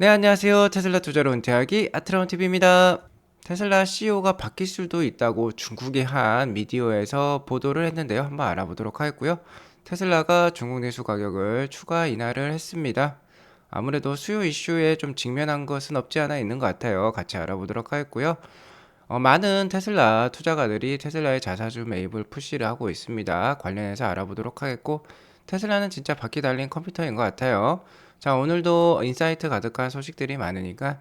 네, 안녕하세요. 테슬라 투자로 은퇴하기 아트라운TV입니다. 테슬라 CEO가 바뀔 수도 있다고 중국의 한 미디어에서 보도를 했는데요. 한번 알아보도록 하겠고요. 테슬라가 중국 내수 가격을 추가 인하를 했습니다. 아무래도 수요 이슈에 좀 직면한 것은 없지 않아 있는 것 같아요. 같이 알아보도록 하겠고요. 많은 테슬라 투자가들이 테슬라의 자사주 매입을 푸시를 하고 있습니다. 관련해서 알아보도록 하겠고, 테슬라는 진짜 바퀴 달린 컴퓨터인 것 같아요. 자, 오늘도 인사이트 가득한 소식들이 많으니까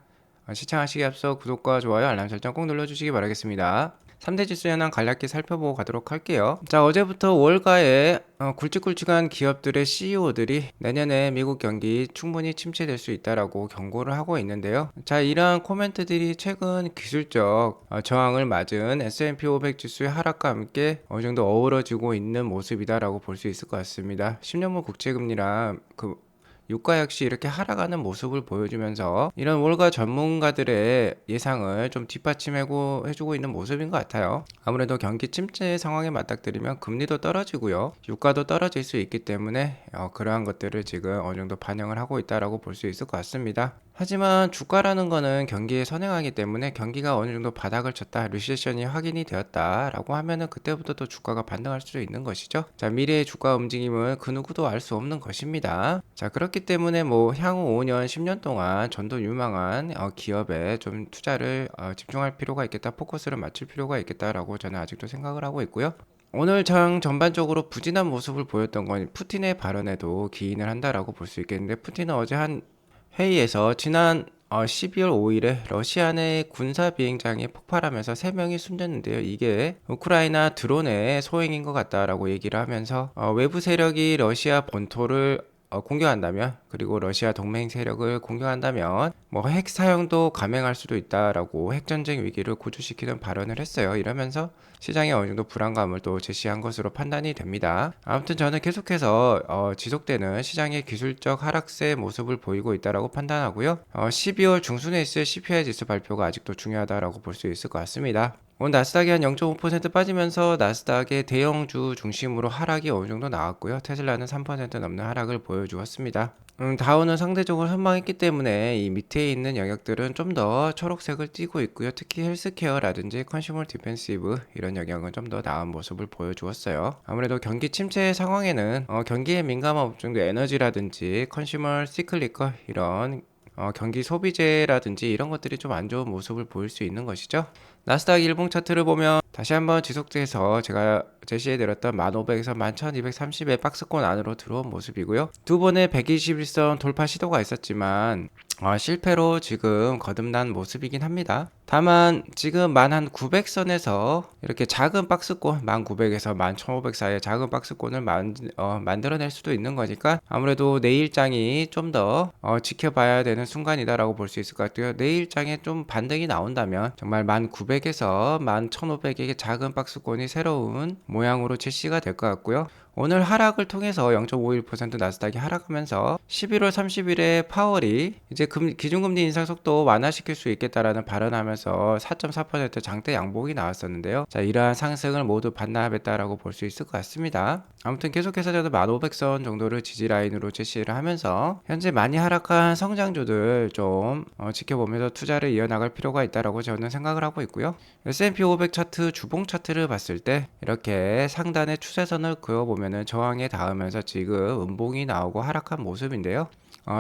시청하시기 앞서 구독과 좋아요, 알람 설정 꼭 눌러주시기 바라겠습니다. 3대 지수 현황 간략히 살펴보고 가도록 할게요. 자, 어제부터 월가에 굵직굵직한 기업들의 CEO들이 내년에 미국 경기 충분히 침체될 수 있다라고 경고를 하고 있는데요. 자, 이러한 코멘트들이 최근 기술적 저항을 맞은 S&P 500 지수의 하락과 함께 어느 정도 어우러지고 있는 모습이다라고 볼 수 있을 것 같습니다. 10년물 국채금리랑 유가 역시 이렇게 하락하는 모습을 보여주면서 이런 월가 전문가들의 예상을 좀 뒷받침해주고 있는 모습인 것 같아요. 아무래도 경기 침체 상황에 맞닥뜨리면 금리도 떨어지고요. 유가도 떨어질 수 있기 때문에 그러한 것들을 지금 어느 정도 반영을 하고 있다라고 볼 수 있을 것 같습니다. 하지만 주가라는 거는 경기에 선행하기 때문에 경기가 어느 정도 바닥을 쳤다, 리세션이 확인이 되었다라고 하면은 그때부터 또 주가가 반등할 수 있는 것이죠. 자, 미래의 주가 움직임은 그 누구도 알 수 없는 것입니다. 자, 그렇기 때문에 뭐 향후 5년, 10년 동안 전도 유망한 기업에 좀 투자를 집중할 필요가 있겠다, 포커스를 맞출 필요가 있겠다라고 저는 아직도 생각을 하고 있고요. 오늘 장 전반적으로 부진한 모습을 보였던 건 푸틴의 발언에도 기인을 한다라고 볼 수 있겠는데, 푸틴은 어제 한 회의에서 지난 12월 5일에 러시아 내 군사 비행장이 폭발하면서 3명이 숨졌는데요. 이게 우크라이나 드론의 소행인 것 같다라고 얘기를 하면서 외부 세력이 러시아 본토를 공격한다면, 그리고 러시아 동맹 세력을 공격한다면 뭐 핵 사용도 감행할 수도 있다라고 핵전쟁 위기를 고조시키는 발언을 했어요. 이러면서 시장에 어느 정도 불안감을 또 제시한 것으로 판단이 됩니다. 아무튼 저는 계속해서 지속되는 시장의 기술적 하락세 모습을 보이고 있다라고 판단하고요. 12월 중순에 있을 CPI 지수 발표가 아직도 중요하다라고 볼 수 있을 것 같습니다. 오늘 나스닥이 한 0.5% 빠지면서 나스닥의 대형주 중심으로 하락이 어느 정도 나왔고요. 테슬라는 3% 넘는 하락을 보여주었습니다. 다우는 상대적으로 선방했기 때문에 이 밑에 있는 영역들은 좀 더 초록색을 띠고 있고요. 특히 헬스케어라든지 컨슈머 디펜시브 이런 영역은 좀 더 나은 모습을 보여주었어요. 아무래도 경기 침체 상황에는 경기에 민감한 업종도 에너지라든지 컨슈머 시클리컬 이런 경기 소비재라든지 이런 것들이 좀 안 좋은 모습을 보일 수 있는 것이죠. 나스닥 일봉 차트를 보면 다시 한번 지속돼서 제가 제시해드렸던 1500에서 11230의 박스권 안으로 들어온 모습이고요. 두 번의 121선 돌파 시도가 있었지만 실패로 지금 거듭난 모습이긴 합니다. 다만 지금 만 한 900선에서 이렇게 작은 박스권 1900에서 11,500 사이의 작은 박스권을 만들어낼 수도 있는 거니까 아무래도 내일장이 좀 더 지켜봐야 되는 순간이다라고 볼 수 있을 것 같고요. 내일장에 좀 반등이 나온다면 정말 1900에서 11,500의 작은 박스권이 새로운 모양으로 제시가 될 것 같고요. 오늘 하락을 통해서 0.51% 나스닥이 하락하면서 11월 30일에 파월이 이제 기준금리 인상 속도 완화시킬 수 있겠다라는 발언하면서 4.4% 장대 양봉이 나왔었는데요. 자, 이러한 상승을 모두 반납했다라고 볼 수 있을 것 같습니다. 아무튼 계속해서 저도 1500선 정도를 지지라인으로 제시를 하면서 현재 많이 하락한 성장주들 좀 지켜보면서 투자를 이어나갈 필요가 있다라고 저는 생각을 하고 있고요. S&P 500 차트 주봉 차트를 봤을 때 이렇게 상단에 추세선을 그어보면은 저항에 닿으면서 지금 음봉이 나오고 하락한 모습인데요.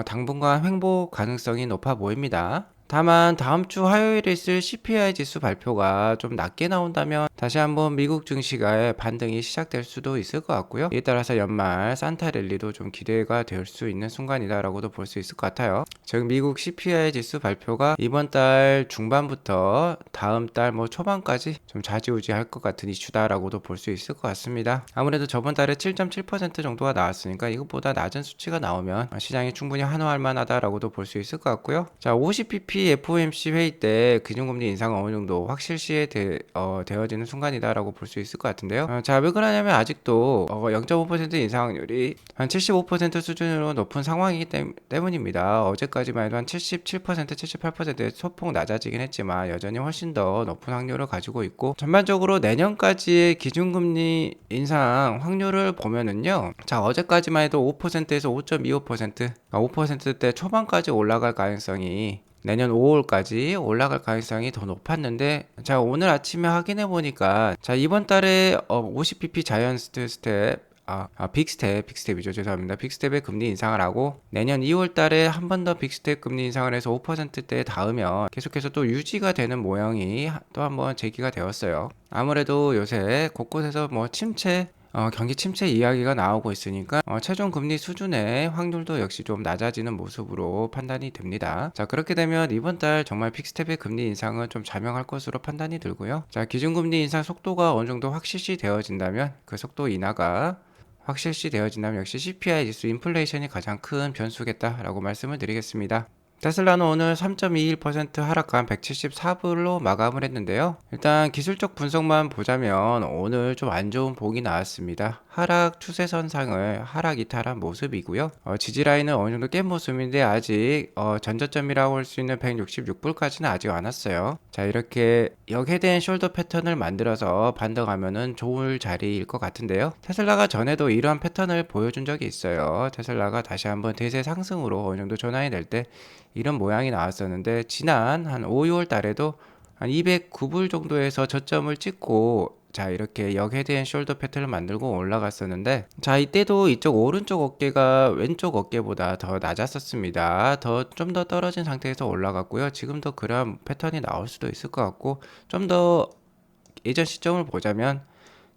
당분간 횡보 가능성이 높아 보입니다. 다만 다음 주 화요일에 있을 CPI 지수 발표가 좀 낮게 나온다면 다시 한번 미국 증시가 반등이 시작될 수도 있을 것 같고요. 이에 따라서 연말 산타 랠리도 좀 기대가 될 수 있는 순간이다라고도 볼 수 있을 것 같아요. 즉 미국 CPI 지수 발표가 이번 달 중반부터 다음 달 뭐 초반까지 좀 좌지우지할 것 같은 이슈다라고도 볼 수 있을 것 같습니다. 아무래도 저번 달에 7.7% 정도가 나왔으니까 이것보다 낮은 수치가 나오면 시장이 충분히 환호할 만하다라고도 볼 수 있을 것 같고요. 자, 50pp FOMC 회의 때 기준금리 인상은 어느 정도 확실시에 되어지는 순간이다라고 볼 수 있을 것 같은데요. 자, 왜 그러냐면 아직도 0.5% 인상 확률이 한 75% 수준으로 높은 상황이기 때문입니다. 어제까지만 해도 한 77%, 78%의 소폭 낮아지긴 했지만 여전히 훨씬 더 높은 확률을 가지고 있고, 전반적으로 내년까지의 기준금리 인상 확률을 보면은요, 자, 어제까지만 해도 5%에서 5.25%, 5%대 초반까지 올라갈 가능성이, 내년 5월까지 올라갈 가능성이 더 높았는데, 자, 오늘 아침에 확인해 보니까, 자, 이번 달에 50bp 자이언트 스텝, 빅스텝이죠. 죄송합니다. 빅스텝의 금리 인상을 하고, 내년 2월 달에 한 번 더 빅스텝 금리 인상을 해서 5%대에 닿으면 계속해서 또 유지가 되는 모양이 또 한번 제기가 되었어요. 아무래도 요새 곳곳에서 뭐 경기 침체 이야기가 나오고 있으니까 최종 금리 수준의 확률도 역시 좀 낮아지는 모습으로 판단이 됩니다. 자, 그렇게 되면 이번 달 정말 픽스텝의 금리 인상은 좀 잠영할 것으로 판단이 들고요. 자, 기준금리 인상 속도가 어느 정도 확실시 되어진다면, 그 속도 인하가 확실시 되어진다면 역시 CPI 지수 인플레이션이 가장 큰 변수겠다라고 말씀을 드리겠습니다. 테슬라는 오늘 3.21% 하락한 174불로 마감을 했는데요. 일단 기술적 분석만 보자면 오늘 좀 안 좋은 복이 나왔습니다. 하락 추세선상을 하락 이탈한 모습이고요. 지지 라인은 어느 정도 깬 모습인데 아직 전저점이라고 할 수 있는 166불까지는 아직 안 왔어요. 자, 이렇게 역헤드앤 숄더 패턴을 만들어서 반등하면은 좋을 자리일 것 같은데요. 테슬라가 전에도 이러한 패턴을 보여준 적이 있어요. 테슬라가 다시 한번 대세 상승으로 어느 정도 전환이 될 때 이런 모양이 나왔었는데, 지난 한 5, 6월 달에도 한 209불 정도에서 저점을 찍고, 자, 이렇게 역헤드앤 숄더 패턴을 만들고 올라갔었는데, 자, 이때도 이쪽 오른쪽 어깨가 왼쪽 어깨보다 더 낮았었습니다. 좀 더 떨어진 상태에서 올라갔고요. 지금도 그런 패턴이 나올 수도 있을 것 같고, 좀 더 예전 시점을 보자면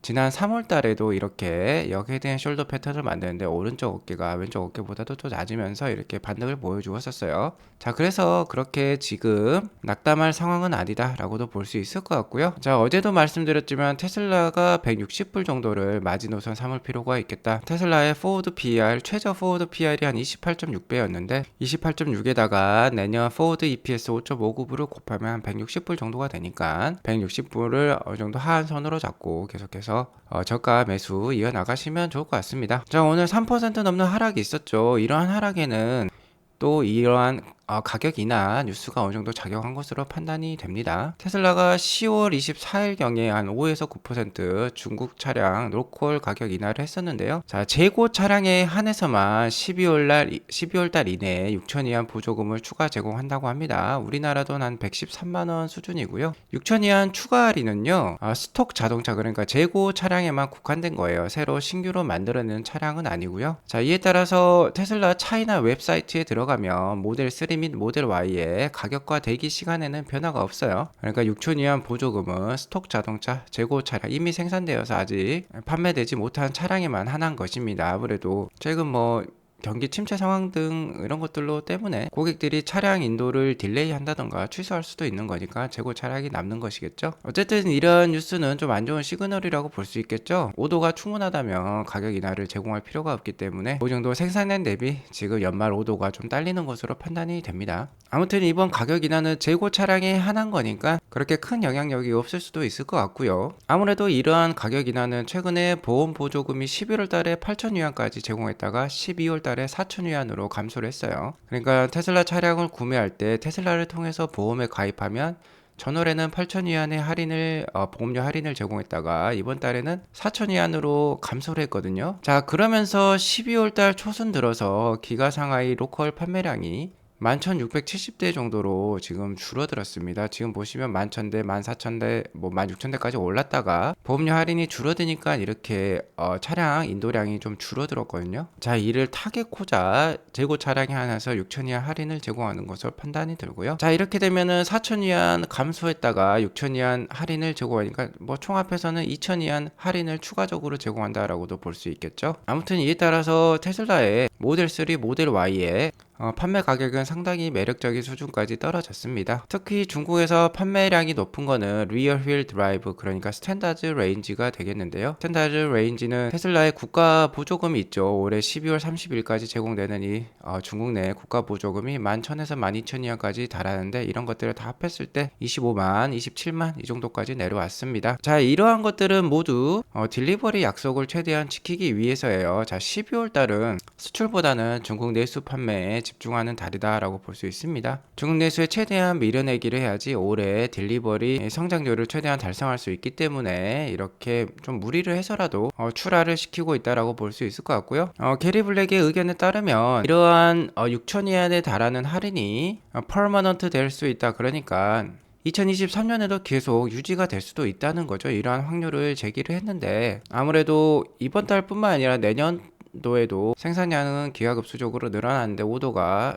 지난 3월 달에도 이렇게 역헤드앤 숄더 패턴을 만드는데 오른쪽 어깨가 왼쪽 어깨보다도 또 낮으면서 이렇게 반등을 보여주었었어요. 자, 그래서 그렇게 지금 낙담할 상황은 아니다 라고도 볼 수 있을 것 같고요. 자, 어제도 말씀드렸지만 테슬라가 160불 정도를 마지노선 삼을 필요가 있겠다. 테슬라의 포워드 PER, 최저 포워드 PER이 한 28.6배였는데 28.6에다가 내년 포워드 EPS 5.59불을 곱하면 한 160불 정도가 되니까 160불을 어느 정도 하한선으로 잡고 계속해서 저가 매수 이어나가시면 좋을 것 같습니다. 자, 오늘 3% 넘는 하락이 있었죠. 이러한 하락에는 또 이러한 가격 인하 뉴스가 어느 정도 작용한 것으로 판단이 됩니다. 테슬라가 10월 24일경에 한 5에서 9% 중국 차량 로컬 가격 인하를 했었는데요. 자, 재고 차량에 한해서만 12월 달 이내에 6,000위안 보조금을 추가 제공한다고 합니다. 우리나라도 한 113만원 수준이고요. 6,000위안 추가 할인은요, 스톡 자동차, 그러니까 재고 차량에만 국한된 거예요. 새로 신규로 만들어내는 차량은 아니고요. 자, 이에 따라서 테슬라 차이나 웹사이트에 들어가면 모델 3 및 모델 Y의 가격과 대기 시간에는 변화가 없어요. 그러니까 6,000위안 보조금은 스톡 자동차, 재고 차량, 이미 생산되어서 아직 판매되지 못한 차량에만 한한 것입니다. 아무래도 최근 경기 침체 상황 등 이런 것들로 때문에 고객들이 차량 인도를 딜레이 한다던가 취소할 수도 있는 거니까 재고 차량이 남는 것이겠죠. 어쨌든 이런 뉴스는 좀 안 좋은 시그널이라고 볼 수 있겠죠. 오도가 충분하다면 가격 인하를 제공할 필요가 없기 때문에 그 정도 생산량 대비 지금 연말 오도가 좀 딸리는 것으로 판단이 됩니다. 아무튼 이번 가격 인하는 재고 차량에 한한 거니까 그렇게 큰 영향력이 없을 수도 있을 것 같고요. 아무래도 이러한 가격 인하는 최근에 보험 보조금이 11월 달에 8,000위안까지 제공했다가 12월 달에 4,000위안으로 감소를 했어요. 그러니까 테슬라 차량을 구매할 때 테슬라를 통해서 보험에 가입하면 전월에는 8,000위안의 보험료 할인을 제공했다가 이번 달에는 4,000위안으로 감소를 했거든요. 자, 그러면서 12월 달 초순 들어서 기가 상하이 로컬 판매량이 11,670대 정도로 지금 줄어들었습니다. 지금 보시면 11,000대, 14,000대, 16,000대까지 올랐다가 보험료 할인이 줄어드니까 이렇게 차량 인도량이 좀 줄어들었거든요. 자, 이를 타겟코자 재고 차량에 한해서 6,000위안 할인을 제공하는 것으로 판단이 들고요. 자, 이렇게 되면은 4,000위안 감소했다가 6,000위안 할인을 제공하니까 총합해서는 2,000위안 할인을 추가적으로 제공한다라고도 볼 수 있겠죠. 아무튼 이에 따라서 테슬라의 모델 3, 모델 Y에 판매 가격은 상당히 매력적인 수준까지 떨어졌습니다. 특히 중국에서 판매량이 높은 거는 리어 휠 드라이브, 그러니까 스탠다드 레인지가 되겠는데요. 스탠다드 레인지는 테슬라의 국가 보조금이 있죠. 올해 12월 30일까지 제공되는 이 중국 내 국가 보조금이 11,000에서 12,000위안까지 달하는데, 이런 것들을 다 합했을 때 25만, 27만 이 정도까지 내려왔습니다. 자, 이러한 것들은 모두 딜리버리 약속을 최대한 지키기 위해서예요. 자, 12월 달은 수출보다는 중국 내수 판매에 집중하는 달이다라고 볼 수 있습니다. 중국 내수에 최대한 밀어내기를 해야지 올해 딜리버리 성장률을 최대한 달성할 수 있기 때문에 이렇게 좀 무리를 해서라도 출하를 시키고 있다라고 볼 수 있을 것 같고요. 게리 블랙의 의견에 따르면 이러한 6,000위안에 달하는 할인이 퍼머넌트 될 수 있다. 그러니까 2023년에도 계속 유지가 될 수도 있다는 거죠. 이러한 확률을 제기를 했는데, 아무래도 이번 달뿐만 아니라 내년도에도 생산량은 기하급수적으로 늘어나는데 오도가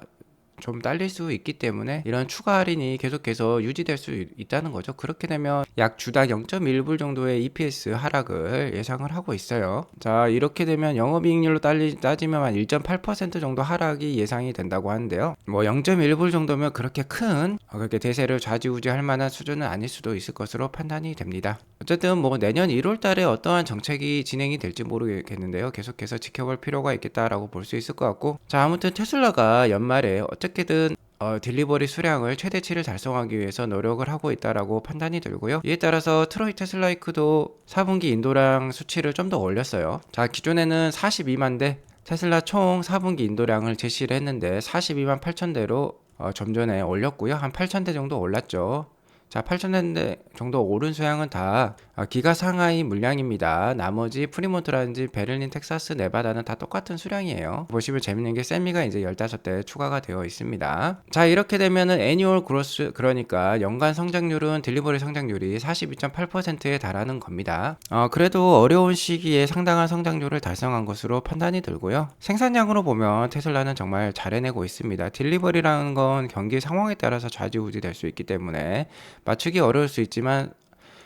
좀 딸릴 수 있기 때문에 이런 추가 할인이 계속해서 유지될 수 있다는 거죠. 그렇게 되면 약 주당 0.1불 정도의 EPS 하락을 예상을 하고 있어요. 자, 이렇게 되면 영업이익률로 따지면 한 1.8% 정도 하락이 예상이 된다고 하는데요. 뭐 0.1불 정도면 그렇게 큰 그렇게 대세를 좌지우지할 만한 수준은 아닐 수도 있을 것으로 판단이 됩니다. 어쨌든 뭐 내년 1월 달에 어떠한 정책이 진행이 될지 모르겠는데요. 계속해서 지켜볼 필요가 있겠다라고 볼 수 있을 것 같고, 자, 아무튼 테슬라가 연말에 어떻게든 딜리버리 수량을 최대치를 달성하기 위해서 노력을 하고 있다라고 판단이 들고요. 이에 따라서 트로이 테슬라이크도 4분기 인도량 수치를 좀 더 올렸어요. 자, 기존에는 42만 대 테슬라 총 4분기 인도량을 제시를 했는데 42만 8천 대로 좀 전에 올렸고요. 한 8천 대 정도 올랐죠. 자, 8,000대 정도 오른 수량은 다 기가 상하이 물량입니다. 나머지 프리몬트라든지 베를린, 텍사스, 네바다는 다 똑같은 수량이에요. 보시면 재밌는 게 세미가 이제 15대 추가가 되어 있습니다. 자, 이렇게 되면은 애니얼 그로스, 그러니까 연간 성장률은 딜리버리 성장률이 42.8%에 달하는 겁니다. 그래도 어려운 시기에 상당한 성장률을 달성한 것으로 판단이 들고요. 생산량으로 보면 테슬라는 정말 잘 해내고 있습니다. 딜리버리라는 건 경기 상황에 따라서 좌지우지 될 수 있기 때문에 맞추기 어려울 수 있지만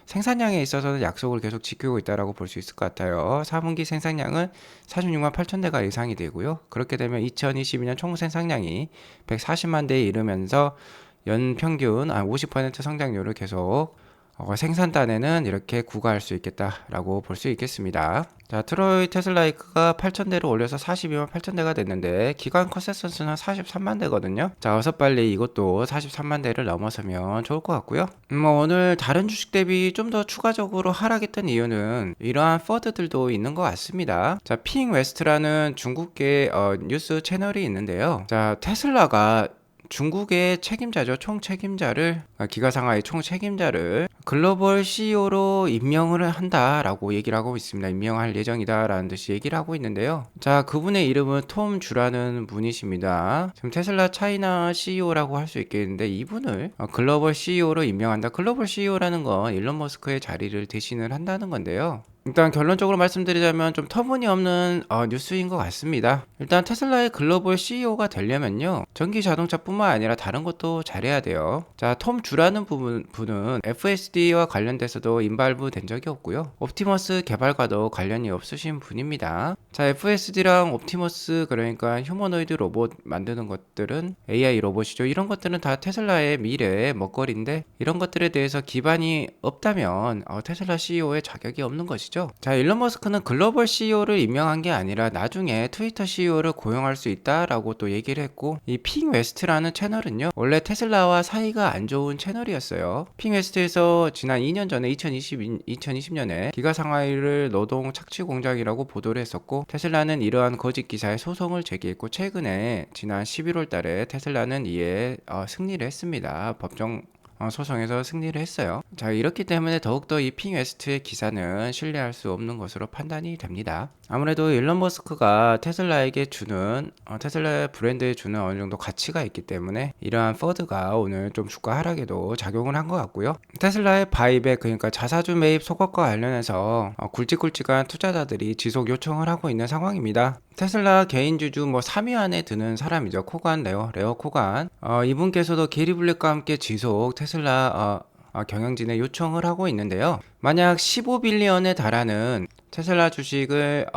생산량에 있어서는 약속을 계속 지키고 있다고 볼 수 있을 것 같아요. 4분기 생산량은 46만 8천 대가 예상이 되고요. 그렇게 되면 2022년 총 생산량이 140만 대에 이르면서 연평균 50% 성장률을 계속 생산단에는 이렇게 구가할 수 있겠다라고 볼 수 있겠습니다. 자, 트로이 테슬라이크가 8,000대로 올려서 42만 8,000대가 됐는데 기관 컨센서스는 43만 대거든요. 자, 어서 빨리 이것도 43만 대를 넘어서면 좋을 것 같고요. 뭐 오늘 다른 주식 대비 좀 더 추가적으로 하락했던 이유는 이러한 퍼드들도 있는 것 같습니다. 자, 핑 웨스트라는 중국계 뉴스 채널이 있는데요. 자, 테슬라가 중국의 책임자죠. 총 책임자를, 기가상하의 총 책임자를 글로벌 CEO로 임명을 한다라고 얘기를 하고 있습니다. 임명할 예정이다라는 듯이 얘기를 하고 있는데요. 자, 그분의 이름은 톰 주라는 분이십니다. 지금 테슬라 차이나 CEO라고 할 수 있겠는데, 이분을 글로벌 CEO로 임명한다. 글로벌 CEO라는 건 일론 머스크의 자리를 대신을 한다는 건데요. 일단 결론적으로 말씀드리자면 좀 터무니없는 뉴스인 것 같습니다. 일단 테슬라의 글로벌 CEO가 되려면요, 전기 자동차뿐만 아니라 다른 것도 잘해야 돼요. 자, 톰 주라는 분은 FSD와 관련돼서도 인발부 된 적이 없고요. 옵티머스 개발과도 관련이 없으신 분입니다. 자, FSD랑 옵티머스, 그러니까 휴머노이드 로봇 만드는 것들은 AI 로봇이죠. 이런 것들은 다 테슬라의 미래의 먹거리인데, 이런 것들에 대해서 기반이 없다면 테슬라 CEO의 자격이 없는 것이죠. 자, 일론 머스크는 글로벌 CEO를 임명한 게 아니라 나중에 트위터 CEO를 고용할 수 있다라고 또 얘기를 했고, 이 핑 웨스트라는 채널은요, 원래 테슬라와 사이가 안 좋은 채널이었어요. 핑 웨스트에서 지난 2년 전에 2020년에 기가 상하이를 노동 착취 공장이라고 보도를 했었고, 테슬라는 이러한 거짓 기사에 소송을 제기했고, 최근에 지난 11월 달에 테슬라는 이에 승리를 했습니다. 법정 소송에서 승리를 했어요. 자, 이렇기 때문에 더욱더 이 핑 웨스트의 기사는 신뢰할 수 없는 것으로 판단이 됩니다. 아무래도 일론 머스크가 테슬라에게 주는 테슬라 브랜드에 주는 어느 정도 가치가 있기 때문에 이러한 퍼드가 오늘 좀 주가 하락에도 작용을 한 것 같고요. 테슬라의 바이백, 그러니까 자사주 매입 소각과 관련해서 굵직굵직한 투자자들이 지속 요청을 하고 있는 상황입니다. 테슬라 개인주주 3위 안에 드는 사람이죠. 코간, 레어 코간. 이분께서도 게리 블랙과 함께 지속 테슬라 경영진에 요청을 하고 있는데요. 만약 15빌리언에 달하는 테슬라 주식을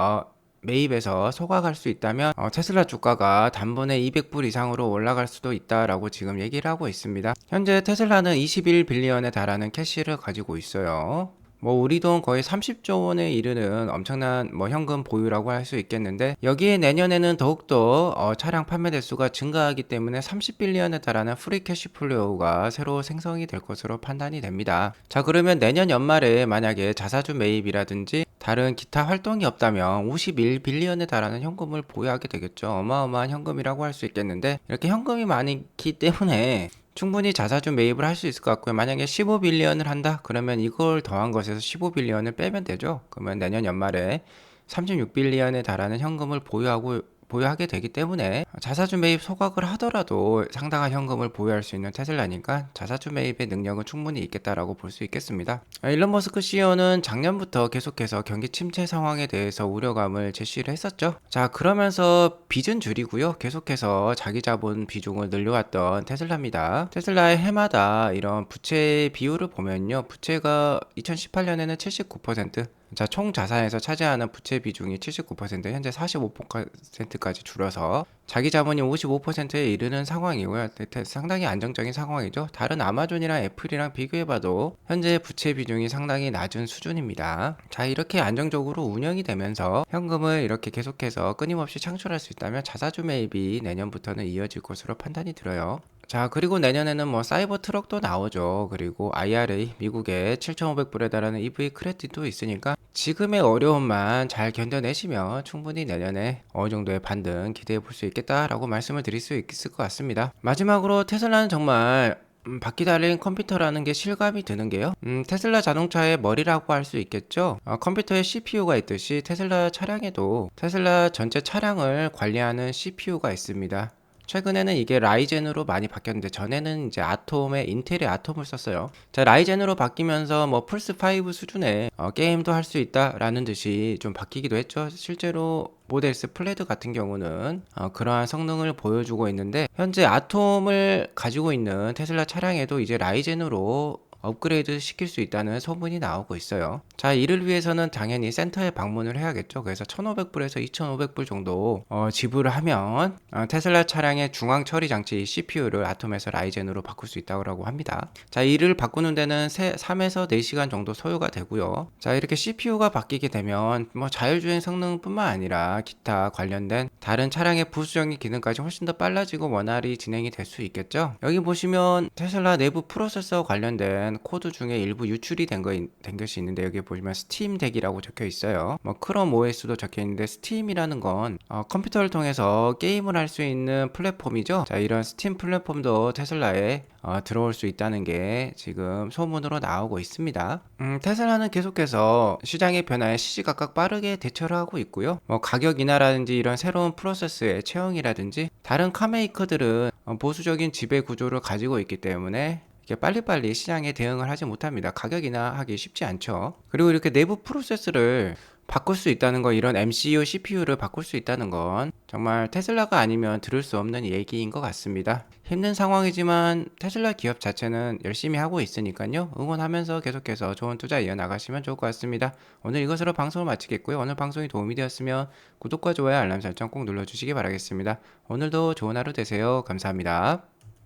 매입에서 소각할 수 있다면 테슬라 주가가 단번에 200불 이상으로 올라갈 수도 있다라고 지금 얘기를 하고 있습니다. 현재 테슬라는 21빌리언에 달하는 캐시를 가지고 있어요. 뭐 우리 돈 거의 30조 원에 이르는 엄청난 뭐 현금 보유라고 할 수 있겠는데, 여기에 내년에는 더욱더 차량 판매 대수가 증가하기 때문에 30빌리언에 달하는 프리 캐시플로우가 새로 생성이 될 것으로 판단이 됩니다. 자, 그러면 내년 연말에 만약에 자사주 매입이라든지 다른 기타 활동이 없다면 51빌리언에 달하는 현금을 보유하게 되겠죠. 어마어마한 현금이라고 할 수 있겠는데, 이렇게 현금이 많기 때문에 충분히 자사주 매입을 할 수 있을 것 같고요. 만약에 15빌리언을 한다? 그러면 이걸 더한 것에서 15빌리언을 빼면 되죠. 그러면 내년 연말에 36빌리언에 달하는 현금을 보유하게 되기 때문에 자사주 매입 소각을 하더라도 상당한 현금을 보유할 수 있는 테슬라니까 자사주 매입의 능력은 충분히 있겠다라고 볼 수 있겠습니다. 일론 머스크 CEO는 작년부터 계속해서 경기 침체 상황에 대해서 우려감을 제시를 했었죠. 자, 그러면서 빚은 줄이고요. 계속해서 자기 자본 비중을 늘려왔던 테슬라입니다. 테슬라의 해마다 이런 부채 비율을 보면요. 부채가 2018년에는 79%, 자, 총 자산에서 차지하는 부채 비중이 79%, 현재 45%까지 줄어서 자기 자본이 55%에 이르는 상황이고요. 상당히 안정적인 상황이죠. 다른 아마존이랑 애플이랑 비교해봐도 현재 부채 비중이 상당히 낮은 수준입니다. 자, 이렇게 안정적으로 운영이 되면서 현금을 이렇게 계속해서 끊임없이 창출할 수 있다면 자사주 매입이 내년부터는 이어질 것으로 판단이 들어요. 자, 그리고 내년에는 뭐 사이버 트럭도 나오죠. 그리고 IRA, 미국의 7,500불에 달하는 EV 크레딧도 있으니까 지금의 어려움만 잘 견뎌내시면 충분히 내년에 어느 정도의 반등 기대해 볼 수 있겠다라고 말씀을 드릴 수 있을 것 같습니다. 마지막으로 테슬라는 정말 바퀴 달린 컴퓨터라는 게 실감이 드는 게요. 테슬라 자동차의 머리라고 할 수 있겠죠. 컴퓨터에 CPU가 있듯이 테슬라 차량에도 테슬라 전체 차량을 관리하는 CPU가 있습니다. 최근에는 이게 라이젠으로 많이 바뀌었는데, 전에는 이제 인텔의 아톰을 썼어요. 자, 라이젠으로 바뀌면서 뭐 플스5 수준의 게임도 할 수 있다라는 듯이 좀 바뀌기도 했죠. 실제로 모델 S 플레드 같은 경우는 그러한 성능을 보여주고 있는데, 현재 아톰을 가지고 있는 테슬라 차량에도 이제 라이젠으로 업그레이드 시킬 수 있다는 소문이 나오고 있어요. 자, 이를 위해서는 당연히 센터에 방문을 해야겠죠. 그래서 1,500불에서 2,500불 정도 지불을 하면 테슬라 차량의 중앙 처리 장치 CPU를 아톰에서 라이젠으로 바꿀 수 있다고 합니다. 자, 이를 바꾸는 데는 3에서 4시간 정도 소요가 되고요. 자, 이렇게 CPU가 바뀌게 되면 뭐 자율주행 성능뿐만 아니라 기타 관련된 다른 차량의 부수적인 기능까지 훨씬 더 빨라지고 원활히 진행이 될 수 있겠죠. 여기 보시면 테슬라 내부 프로세서 관련된 코드 중에 일부 유출이 된 것이 있는데, 여기 보시면 스팀 덱이라고 적혀 있어요. 뭐 크롬 OS도 적혀 있는데, 스팀이라는 건 컴퓨터를 통해서 게임을 할 수 있는 플랫폼이죠. 자, 이런 스팀 플랫폼도 테슬라에 들어올 수 있다는 게 지금 소문으로 나오고 있습니다. 테슬라는 계속해서 시장의 변화에 시시각각 빠르게 대처를 하고 있고요. 뭐 가격 인하라든지 이런 새로운 프로세스의 채용이라든지 다른 카메이커들은 보수적인 지배 구조를 가지고 있기 때문에 빨리빨리 시장에 대응을 하지 못합니다. 가격 인하하기 쉽지 않죠. 그리고 이렇게 내부 프로세스를 바꿀 수 있다는 거, 이런 MCU, CPU를 바꿀 수 있다는 건 정말 테슬라가 아니면 들을 수 없는 얘기인 것 같습니다. 힘든 상황이지만 테슬라 기업 자체는 열심히 하고 있으니까요. 응원하면서 계속해서 좋은 투자 이어나가시면 좋을 것 같습니다. 오늘 이것으로 방송을 마치겠고요. 오늘 방송이 도움이 되었으면 구독과 좋아요, 알람 설정 꼭 눌러주시기 바라겠습니다. 오늘도 좋은 하루 되세요. 감사합니다.